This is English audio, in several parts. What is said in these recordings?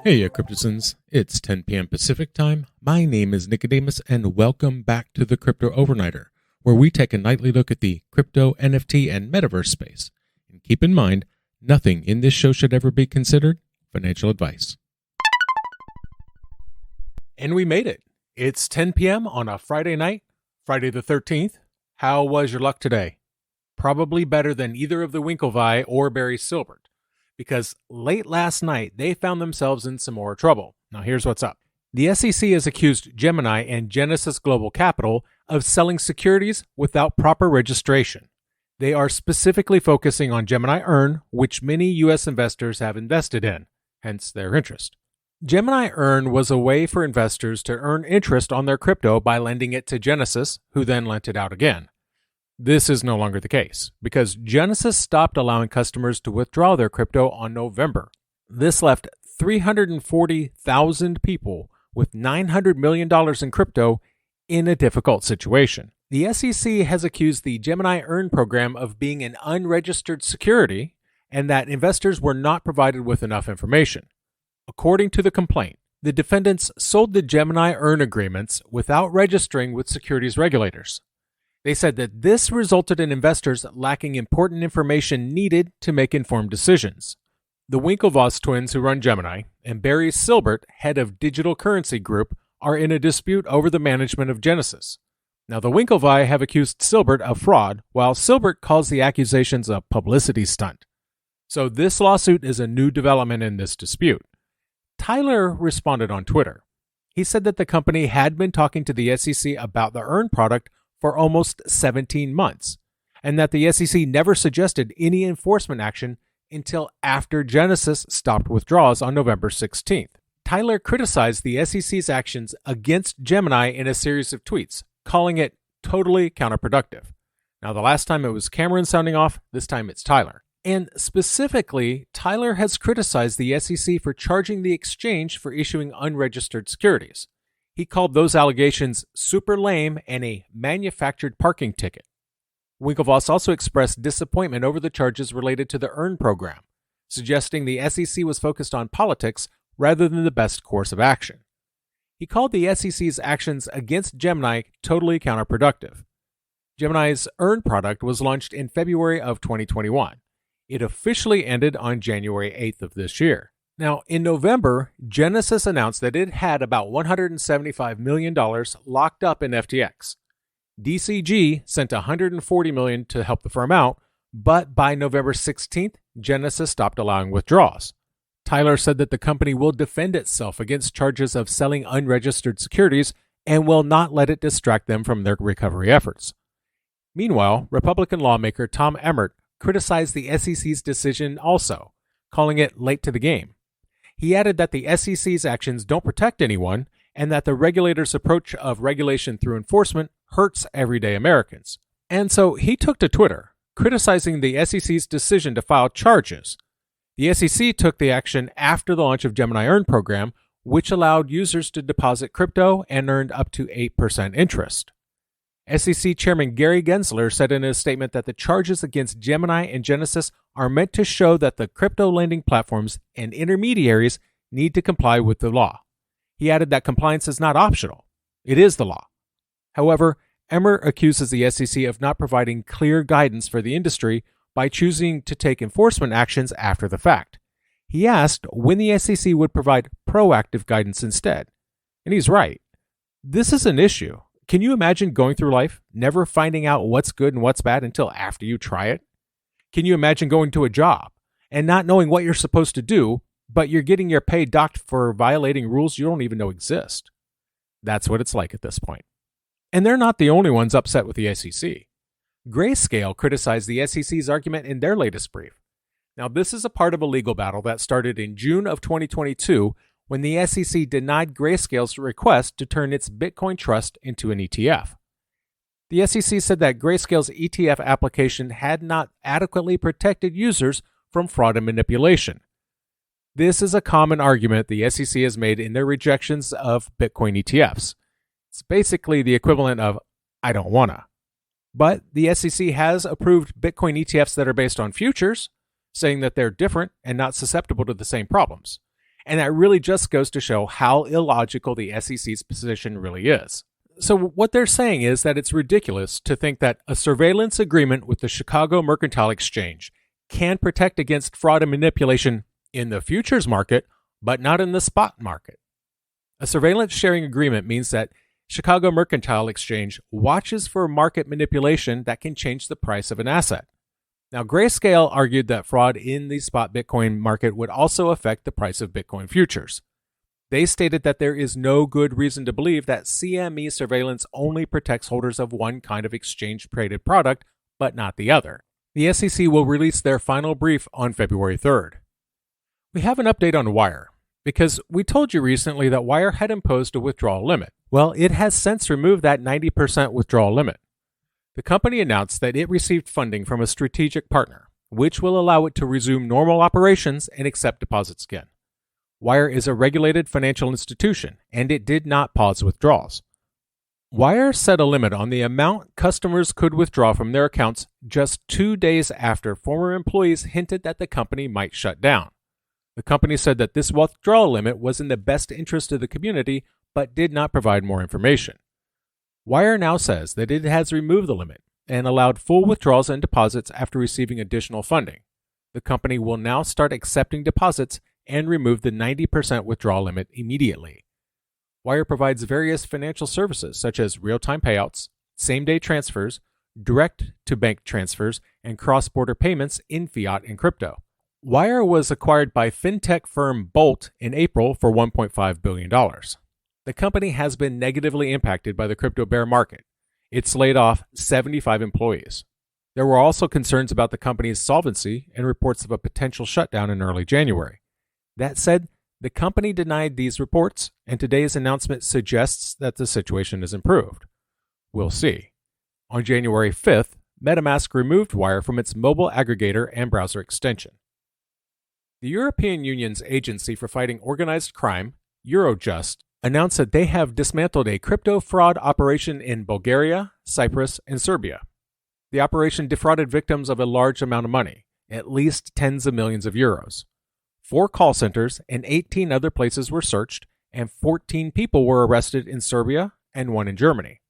Heya Cryptozens, it's 10 p.m. Pacific time. My name is Nikodemus, and welcome back to the Crypto Overnighter, where we take a nightly look at the crypto, NFT, and metaverse space. And keep in mind, nothing in this show should ever be considered financial advice. And we made it. It's 10 p.m. on a Friday night, Friday the 13th. How was your luck today? Probably better than either of the Winklevoss or Barry Silbert, because late last night they found themselves in some more trouble. Now here's what's up. The SEC has accused Gemini and Genesis Global Capital of selling securities without proper registration. They are specifically focusing on Gemini Earn, which many U.S. investors have invested in, hence their interest. Gemini Earn was a way for investors to earn interest on their crypto by lending it to Genesis, who then lent it out again. This is no longer the case, because Genesis stopped allowing customers to withdraw their crypto on November. This left 340,000 people with $900 million in crypto in a difficult situation. The SEC has accused the Gemini Earn program of being an unregistered security and that investors were not provided with enough information. According to the complaint, the defendants sold the Gemini Earn agreements without registering with securities regulators. They said that this resulted in investors lacking important information needed to make informed decisions. The Winklevoss twins who run Gemini and Barry Silbert, head of Digital Currency Group, are in a dispute over the management of Genesis. Now, the Winklevoss have accused Silbert of fraud, while Silbert calls the accusations a publicity stunt. So this lawsuit is a new development in this dispute. Tyler responded on Twitter. He said that the company had been talking to the SEC about the Earn product for almost 17 months, and that the SEC never suggested any enforcement action until after Genesis stopped withdrawals on November 16th. Tyler criticized the SEC's actions against Gemini in a series of tweets, calling it totally counterproductive. Now, the last time it was Cameron sounding off, this time it's Tyler. And specifically, Tyler has criticized the SEC for charging the exchange for issuing unregistered securities. He called those allegations super lame and a manufactured parking ticket. Winklevoss also expressed disappointment over the charges related to the Earn program, suggesting the SEC was focused on politics rather than the best course of action. He called the SEC's actions against Gemini totally counterproductive. Gemini's Earn product was launched in February of 2021. It officially ended on January 8th of this year. Now, in November, Genesis announced that it had about $175 million locked up in FTX. DCG sent $140 million to help the firm out, but by November 16th, Genesis stopped allowing withdrawals. Tyler said that the company will defend itself against charges of selling unregistered securities and will not let it distract them from their recovery efforts. Meanwhile, Republican lawmaker Tom Emmert criticized the SEC's decision also, calling it late to the game. He added that the SEC's actions don't protect anyone and that the regulator's approach of regulation through enforcement hurts everyday Americans. And so he took to Twitter, criticizing the SEC's decision to file charges. The SEC took the action after the launch of Gemini Earn program, which allowed users to deposit crypto and earned up to 8% interest. SEC Chairman Gary Gensler said in a statement that the charges against Gemini and Genesis are meant to show that the crypto lending platforms and intermediaries need to comply with the law. He added that compliance is not optional. It is the law. However, Emmert accuses the SEC of not providing clear guidance for the industry by choosing to take enforcement actions after the fact. He asked when the SEC would provide proactive guidance instead. And he's right. This is an issue. Can you imagine going through life, never finding out what's good and what's bad until after you try it? Can you imagine going to a job and not knowing what you're supposed to do, but you're getting your pay docked for violating rules you don't even know exist? That's what it's like at this point. And they're not the only ones upset with the SEC. Grayscale criticized the SEC's argument in their latest brief. Now, this is a part of a legal battle that started in June of 2022 when the SEC denied Grayscale's request to turn its Bitcoin trust into an ETF. The SEC said that Grayscale's ETF application had not adequately protected users from fraud and manipulation. This is a common argument the SEC has made in their rejections of Bitcoin ETFs. It's basically the equivalent of, I don't wanna. But the SEC has approved Bitcoin ETFs that are based on futures, saying that they're different and not susceptible to the same problems. And that really just goes to show how illogical the SEC's position really is. So what they're saying is that it's ridiculous to think that a surveillance agreement with the Chicago Mercantile Exchange can protect against fraud and manipulation in the futures market, but not in the spot market. A surveillance sharing agreement means that Chicago Mercantile Exchange watches for market manipulation that can change the price of an asset. Now, Grayscale argued that fraud in the spot Bitcoin market would also affect the price of Bitcoin futures. They stated that there is no good reason to believe that CME surveillance only protects holders of one kind of exchange-traded product, but not the other. The SEC will release their final brief on February 3rd. We have an update on Wyre, because we told you recently that Wyre had imposed a withdrawal limit. Well, it has since removed that 90% withdrawal limit. The company announced that it received funding from a strategic partner, which will allow it to resume normal operations and accept deposits again. Wyre is a regulated financial institution, and it did not pause withdrawals. Wyre set a limit on the amount customers could withdraw from their accounts just 2 days after former employees hinted that the company might shut down. The company said that this withdrawal limit was in the best interest of the community, but did not provide more information. Wyre now says that it has removed the limit and allowed full withdrawals and deposits after receiving additional funding. The company will now start accepting deposits and remove the 90% withdrawal limit immediately. Wyre provides various financial services such as real-time payouts, same-day transfers, direct-to-bank transfers, and cross-border payments in fiat and crypto. Wyre was acquired by fintech firm Bolt in April for $1.5 billion. The company has been negatively impacted by the crypto bear market. It's laid off 75 employees. There were also concerns about the company's solvency and reports of a potential shutdown in early January. That said, the company denied these reports, and today's announcement suggests that the situation has improved. We'll see. On January 5th, MetaMask removed Wyre from its mobile aggregator and browser extension. The European Union's Agency for Fighting Organized Crime, Eurojust, announced that they have dismantled a crypto fraud operation in Bulgaria, Cyprus, and Serbia. The operation defrauded victims of a large amount of money, at least tens of millions of euros. 4 call centers and 18 other places were searched, and 14 people were arrested in Serbia and 1 in Germany.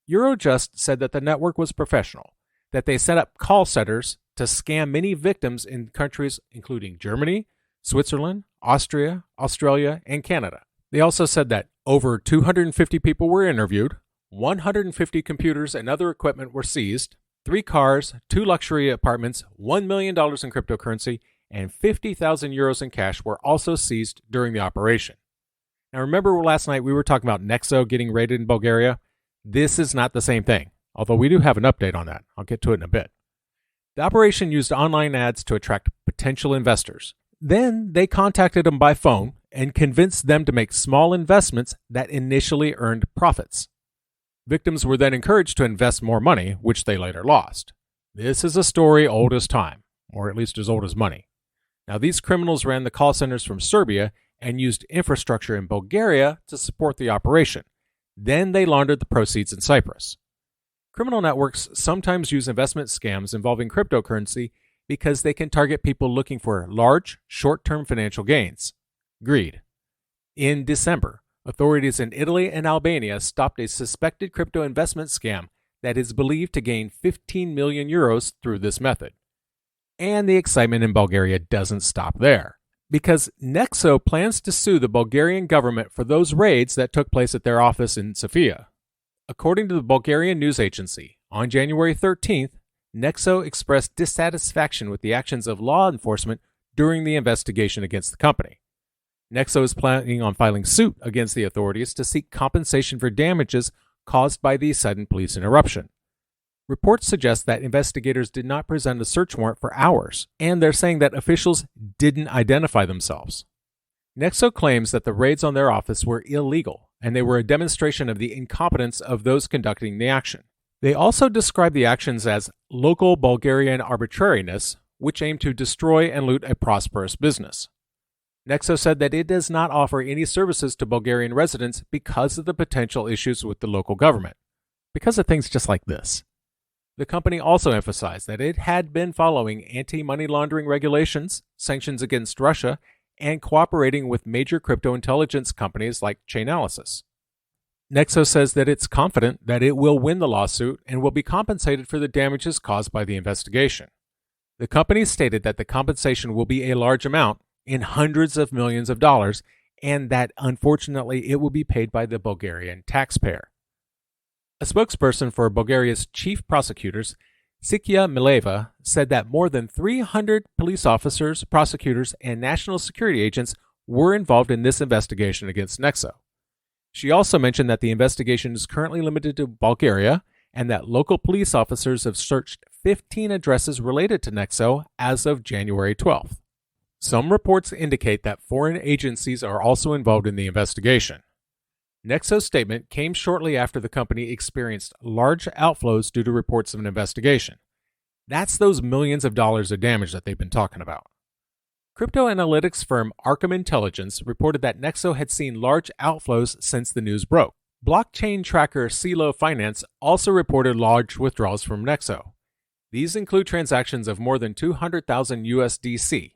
Eurojust said that the network was professional, that they set up call centers to scam many victims in countries including Germany, Switzerland, Austria, Australia, and Canada. They also said that over 250 people were interviewed, 150 computers and other equipment were seized, 3 cars, 2 luxury apartments, $1 million in cryptocurrency, and 50,000 euros in cash were also seized during the operation. Now remember last night we were talking about Nexo getting raided in Bulgaria? This is not the same thing, although we do have an update on that. I'll get to it in a bit. The operation used online ads to attract potential investors. Then they contacted them by phone and convinced them to make small investments that initially earned profits. Victims were then encouraged to invest more money, which they later lost. This is a story old as time, or at least as old as money. Now, these criminals ran the call centers from Serbia and used infrastructure in Bulgaria to support the operation. Then they laundered the proceeds in Cyprus. Criminal networks sometimes use investment scams involving cryptocurrency because they can target people looking for large, short-term financial gains. Greed. In December, authorities in Italy and Albania stopped a suspected crypto investment scam that is believed to gain 15 million euros through this method. And the excitement in Bulgaria doesn't stop there, because Nexo plans to sue the Bulgarian government for those raids that took place at their office in Sofia. According to the Bulgarian news agency, on January 13th, Nexo expressed dissatisfaction with the actions of law enforcement during the investigation against the company. Nexo is planning on filing suit against the authorities to seek compensation for damages caused by the sudden police interruption. Reports suggest that investigators did not present a search warrant for hours, and they're saying that officials didn't identify themselves. Nexo claims that the raids on their office were illegal, and they were a demonstration of the incompetence of those conducting the action. They also describe the actions as local Bulgarian arbitrariness, which aim to destroy and loot a prosperous business. Nexo said that it does not offer any services to Bulgarian residents because of the potential issues with the local government, because of things just like this. The company also emphasized that it had been following anti-money laundering regulations, sanctions against Russia, and cooperating with major crypto intelligence companies like Chainalysis. Nexo says that it's confident that it will win the lawsuit and will be compensated for the damages caused by the investigation. The company stated that the compensation will be a large amount, in hundreds of millions of dollars, and that unfortunately it will be paid by the Bulgarian taxpayer. A spokesperson for Bulgaria's chief prosecutors, Heya Mileva, said that more than 300 police officers, prosecutors, and national security agents were involved in this investigation against Nexo. She also mentioned that the investigation is currently limited to Bulgaria and that local police officers have searched 15 addresses related to Nexo as of January 12th. Some reports indicate that foreign agencies are also involved in the investigation. Nexo's statement came shortly after the company experienced large outflows due to reports of an investigation. That's those millions of dollars of damage that they've been talking about. Crypto analytics firm Arkham Intelligence reported that Nexo had seen large outflows since the news broke. Blockchain tracker CeeLo Finance also reported large withdrawals from Nexo. These include transactions of more than 200,000 USDC.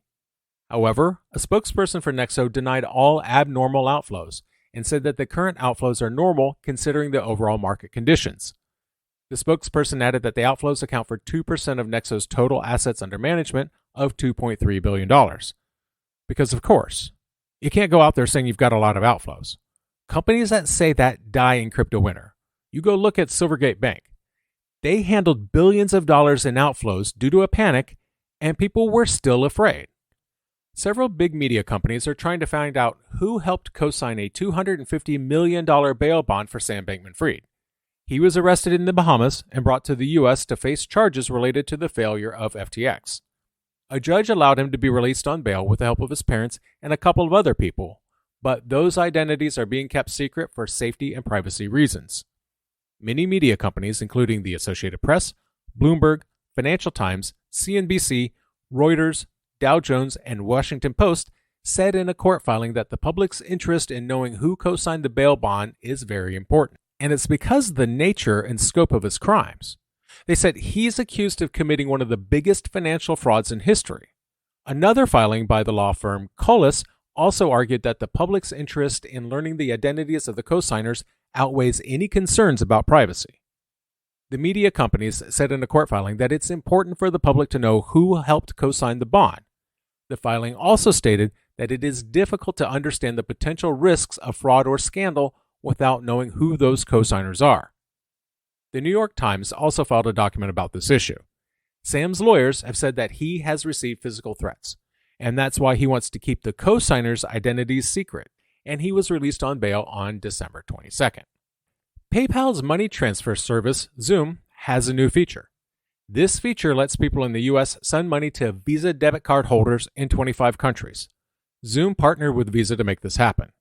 However, a spokesperson for Nexo denied all abnormal outflows and said that the current outflows are normal considering the overall market conditions. The spokesperson added that the outflows account for 2% of Nexo's total assets under management of $2.3 billion. Because, of course, you can't go out there saying you've got a lot of outflows. Companies that say that die in crypto winter. You go look at Silvergate Bank. They handled billions of dollars in outflows due to a panic, and people were still afraid. Several big media companies are trying to find out who helped co-sign a $250 million bail bond for Sam Bankman-Fried. He was arrested in the Bahamas and brought to the U.S. to face charges related to the failure of FTX. A judge allowed him to be released on bail with the help of his parents and a couple of other people, but those identities are being kept secret for safety and privacy reasons. Many media companies, including the Associated Press, Bloomberg, Financial Times, CNBC, Reuters, Dow Jones, and Washington Post, said in a court filing that the public's interest in knowing who co-signed the bail bond is very important. And it's because of the nature and scope of his crimes. They said he's accused of committing one of the biggest financial frauds in history. Another filing by the law firm Colas also argued that the public's interest in learning the identities of the co-signers outweighs any concerns about privacy. The media companies said in a court filing that it's important for the public to know who helped co-sign the bond. The filing also stated that it is difficult to understand the potential risks of fraud or scandal without knowing who those co-signers are. The New York Times also filed a document about this issue. Sam's lawyers have said that he has received physical threats, and that's why he wants to keep the co-signers' identities secret, and he was released on bail on December 22nd. PayPal's money transfer service, Xoom, has a new feature. This feature lets people in the U.S. send money to Visa debit card holders in 25 countries. Xoom partnered with Visa to make this happen.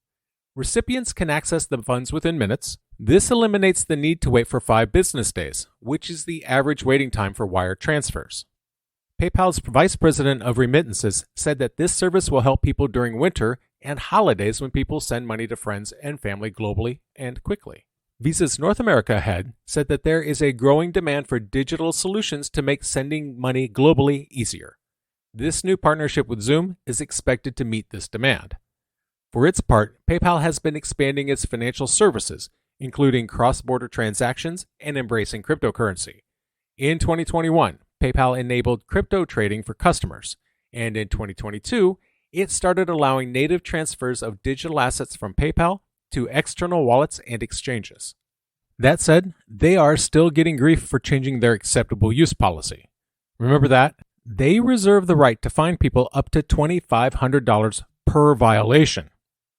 Recipients can access the funds within minutes. This eliminates the need to wait for 5 business days, which is the average waiting time for wire transfers. PayPal's vice president of remittances said that this service will help people during winter and holidays when people send money to friends and family globally and quickly. Visa's North America head said that there is a growing demand for digital solutions to make sending money globally easier. This new partnership with Xoom is expected to meet this demand. For its part, PayPal has been expanding its financial services, including cross-border transactions and embracing cryptocurrency. In 2021, PayPal enabled crypto trading for customers, and in 2022, it started allowing native transfers of digital assets from PayPal to external wallets and exchanges. That said, they are still getting grief for changing their acceptable use policy. Remember that? They reserve the right to fine people up to $2,500 per violation.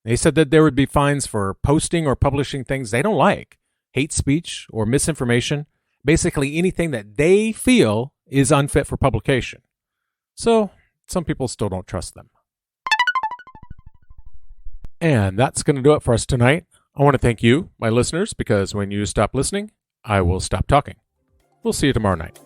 They said that there would be fines for posting or publishing things they don't like, hate speech or misinformation, basically anything that they feel is unfit for publication. So, some people still don't trust them. And that's going to do it for us tonight. I want to thank you, my listeners, because when you stop listening, I will stop talking. We'll see you tomorrow night.